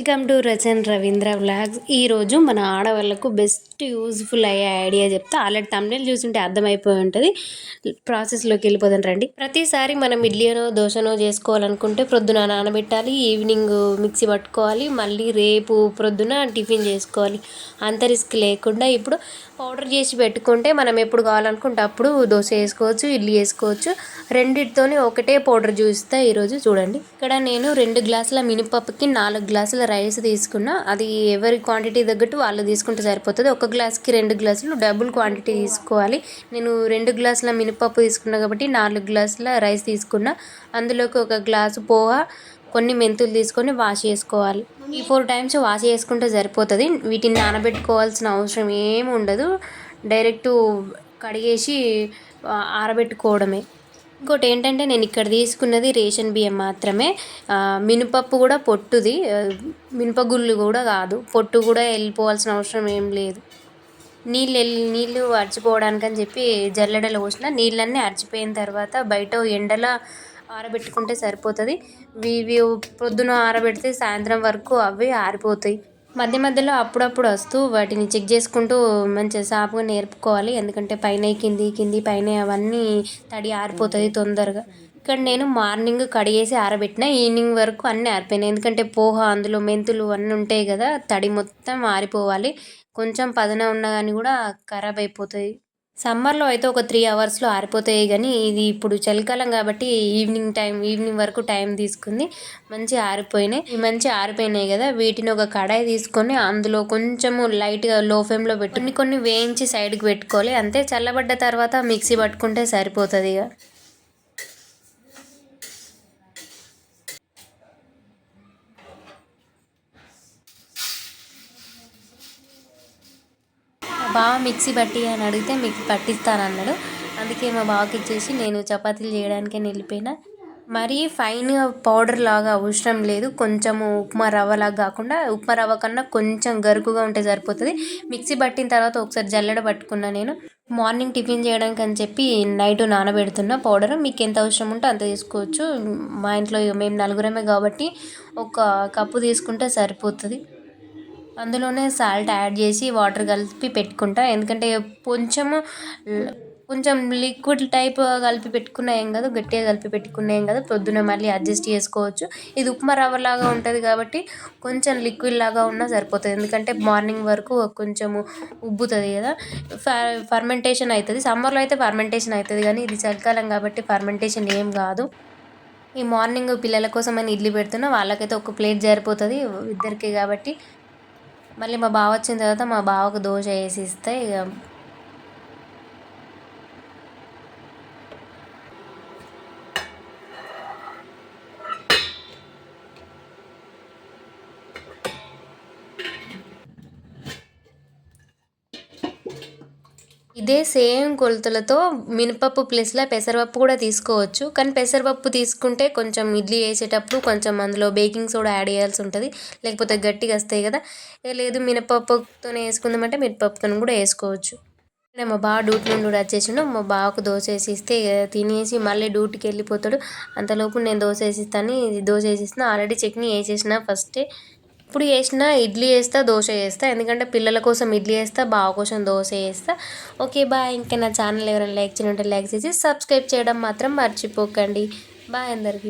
Welcome to Rachin Ravindra vlogs. ఈరోజు మన ఆడవాళ్ళకు బెస్ట్ యూజ్ఫుల్ అయ్యే ఐడియా చెప్తే ఆల్రెడీ తమిళ చూస్తుంటే అర్థమైపోయి ఉంటుంది. ప్రాసెస్లోకి వెళ్ళిపోదాం రండి. ప్రతిసారి మనం ఇడ్లీనో దోశనో చేసుకోవాలనుకుంటే ప్రొద్దున నానబెట్టాలి, ఈవినింగ్ మిక్సీ పట్టుకోవాలి, మళ్ళీ రేపు ప్రొద్దున టిఫిన్ చేసుకోవాలి. అంత రిస్క్ లేకుండా ఇప్పుడు పౌడర్ చేసి పెట్టుకుంటే మనం ఎప్పుడు కావాలనుకుంటే అప్పుడు దోశ వేసుకోవచ్చు, ఇడ్లీ వేసుకోవచ్చు. రెండిటితోనే ఒకటే పౌడర్ చూపిస్తా ఈరోజు చూడండి. ఇక్కడ నేను 2 గ్లాసుల మినపప్పుకి 4 గ్లాసుల రైస్ తీసుకున్నా. అది ఎవరి క్వాంటిటీ తగ్గట్టు వాళ్ళు తీసుకుంటే సరిపోతుంది. ఒక గ్లాస్కి 2 గ్లాసులు డబుల్ క్వాంటిటీ తీసుకోవాలి. నేను 2 గ్లాసుల మినపప్పు తీసుకున్నా కాబట్టి 4 గ్లాసుల రైస్ తీసుకున్నా. అందులోకి 1 గ్లాసు పోహా, కొన్ని మెంతులు తీసుకొని వాష్ చేసుకోవాలి. 3-4 టైమ్స్ వాష్ చేసుకుంటే సరిపోతుంది. వీటిని నానబెట్టుకోవాల్సిన అవసరం ఏమి ఉండదు. డైరెక్టు కడిగేసి ఆరబెట్టుకోవడమే. ఇంకోటి ఏంటంటే నేను ఇక్కడ తీసుకున్నది రేషన్ బియ్యం మాత్రమే. మినపప్పు కూడా పొట్టుది, మినపగుళ్ళు కూడా కాదు. పొట్టు కూడా వెళ్ళిపోవాల్సిన అవసరం ఏం లేదు. నీళ్ళు అరిచిపోవడానికని చెప్పి జల్లెడలో పోసిన నీళ్ళన్నీ అరిచిపోయిన తర్వాత బయట ఎండలో ఆరబెట్టుకుంటే సరిపోతుంది. ఇవి పొద్దున ఆరబెడితే సాయంత్రం వరకు అవి ఆరిపోతాయి. మధ్య మధ్యలో అప్పుడప్పుడు వస్తూ వాటిని చెక్ చేసుకుంటూ మంచిగా సాపుగా నేర్పుకోవాలి. ఎందుకంటే పైన కింది పైన అవన్నీ తడి ఆరిపోతుంది తొందరగా. ఇక్కడ నేను మార్నింగ్ కడిగేసి ఆరబెట్టిన, ఈవినింగ్ వరకు అన్నీ ఆరిపోయినాయి. ఎందుకంటే పోహ అందులో మెంతులు అన్నీ ఉంటాయి కదా, తడి మొత్తం ఆరిపోవాలి. కొంచెం పదన ఉన్నా కానీ కూడా ఖరాబ్ అయిపోతాయి. సమ్మర్లో అయితే ఒక 3 అవర్స్లో ఆరిపోతాయి. కానీ ఇది ఇప్పుడు చలికాలం కాబట్టి ఈవినింగ్ వరకు టైం తీసుకుంది. మంచిగా ఆరిపోయినాయి కదా. వీటిని ఒక కడాయి తీసుకొని అందులో కొంచెము లైట్గా లో ఫ్లేమ్లో పెట్టి కొన్ని వేయించి సైడ్కి పెట్టుకోవాలి. అంతే. చల్లబడ్డ తర్వాత మిక్సీ పట్టుకుంటే సరిపోతుంది. ఇక బావ మిక్సీ పట్టి అని అడిగితే మీకు పట్టిస్తానన్నాడు. అందుకే మా బావకి ఇచ్చేసి నేను చపాతీలు చేయడానికే వెళ్ళిపోయినా. మరీ ఫైన్ పౌడర్ లాగా అవసరం లేదు. కొంచెము ఉప్మా రవ్వలాగా కాకుండా ఉప్మా రవ్వ కన్నా కొంచెం గరుకుగా ఉంటే సరిపోతుంది. మిక్సీ పట్టిన తర్వాత ఒకసారి జల్లెడ పట్టుకున్నా. నేను మార్నింగ్ టిఫిన్ చేయడానికి అని చెప్పి నైట్ నానబెడుతున్నా పౌడర్. మీకు ఎంత అవసరం ఉంటే అంత తీసుకోవచ్చు. మా ఇంట్లో మేము 4 కాబట్టి 1 కప్పు తీసుకుంటే సరిపోతుంది. అందులోనే సాల్ట్ యాడ్ చేసి వాటర్ కలిపి పెట్టుకుంటా. ఎందుకంటే కొంచెం లిక్విడ్ టైప్ కలిపి పెట్టుకున్నా ఏం కాదు, గట్టిగా కలిపి పెట్టుకున్నా ఏం కాదు. పొద్దున మళ్ళీ అడ్జస్ట్ చేసుకోవచ్చు. ఇది ఉప్మా రవ్వలాగా ఉంటుంది కాబట్టి కొంచెం లిక్విడ్ లాగా ఉన్నా సరిపోతుంది. ఎందుకంటే మార్నింగ్ వరకు కొంచెము ఉబ్బుతుంది కదా, ఫర్మెంటేషన్ అవుతుంది. సమ్మర్లో అయితే ఫర్మెంటేషన్ అవుతుంది, కానీ ఇది చలికాలం కాబట్టి ఫర్మెంటేషన్ ఏం కాదు. ఈ మార్నింగ్ పిల్లల కోసం అని ఇడ్లీ పెడుతున్నా. వాళ్ళకైతే 1 ప్లేట్ సరిపోతుంది, ఇద్దరికి కాబట్టి. మళ్ళీ మా బావ వచ్చిన తర్వాత మా బావకు దోశ వేసి ఇస్తే ఇక ఇదే సేమ్ కొలతలతో మినపప్పు ప్లేస్లో పెసరపప్పు కూడా తీసుకోవచ్చు. కానీ పెసరపప్పు తీసుకుంటే కొంచెం ఇడ్లీ వేసేటప్పుడు కొంచెం అందులో బేకింగ్ సోడా యాడ్ చేయాల్సి ఉంటుంది, లేకపోతే గట్టిగా వస్తాయి కదా. లేదు మినపప్పుతోనే వేసుకుందామంటే మినపప్పుతో కూడా వేసుకోవచ్చు. మా బావ డ్యూటీ నుండి కూడా వచ్చేసిండు. మా బావకు దోశ వేసి ఇస్తే తినేసి మళ్ళీ డ్యూటీకి వెళ్ళిపోతాడు. అంతలోపు నేను దోశ వేసిస్తాను. దోశ వేసిస్తున్నా. ఆల్రెడీ చట్నీ వేసేసిన ఫస్టే. ఇప్పుడు ఇడ్లీ వేస్తా, దోశ వేస్తా. ఎందుకంటే పిల్లల కోసం ఇడ్లీ వేస్తా, బావ కోసం దోశ వేస్తా. Okay bye. ఇంకా నా ఛానల్ ఎవరైనా లైక్ చేయనుంటే లైక్ చేసి సబ్స్క్రైబ్ చేయడం మాత్రం మర్చిపోకండి. బాయ్ అందరికీ.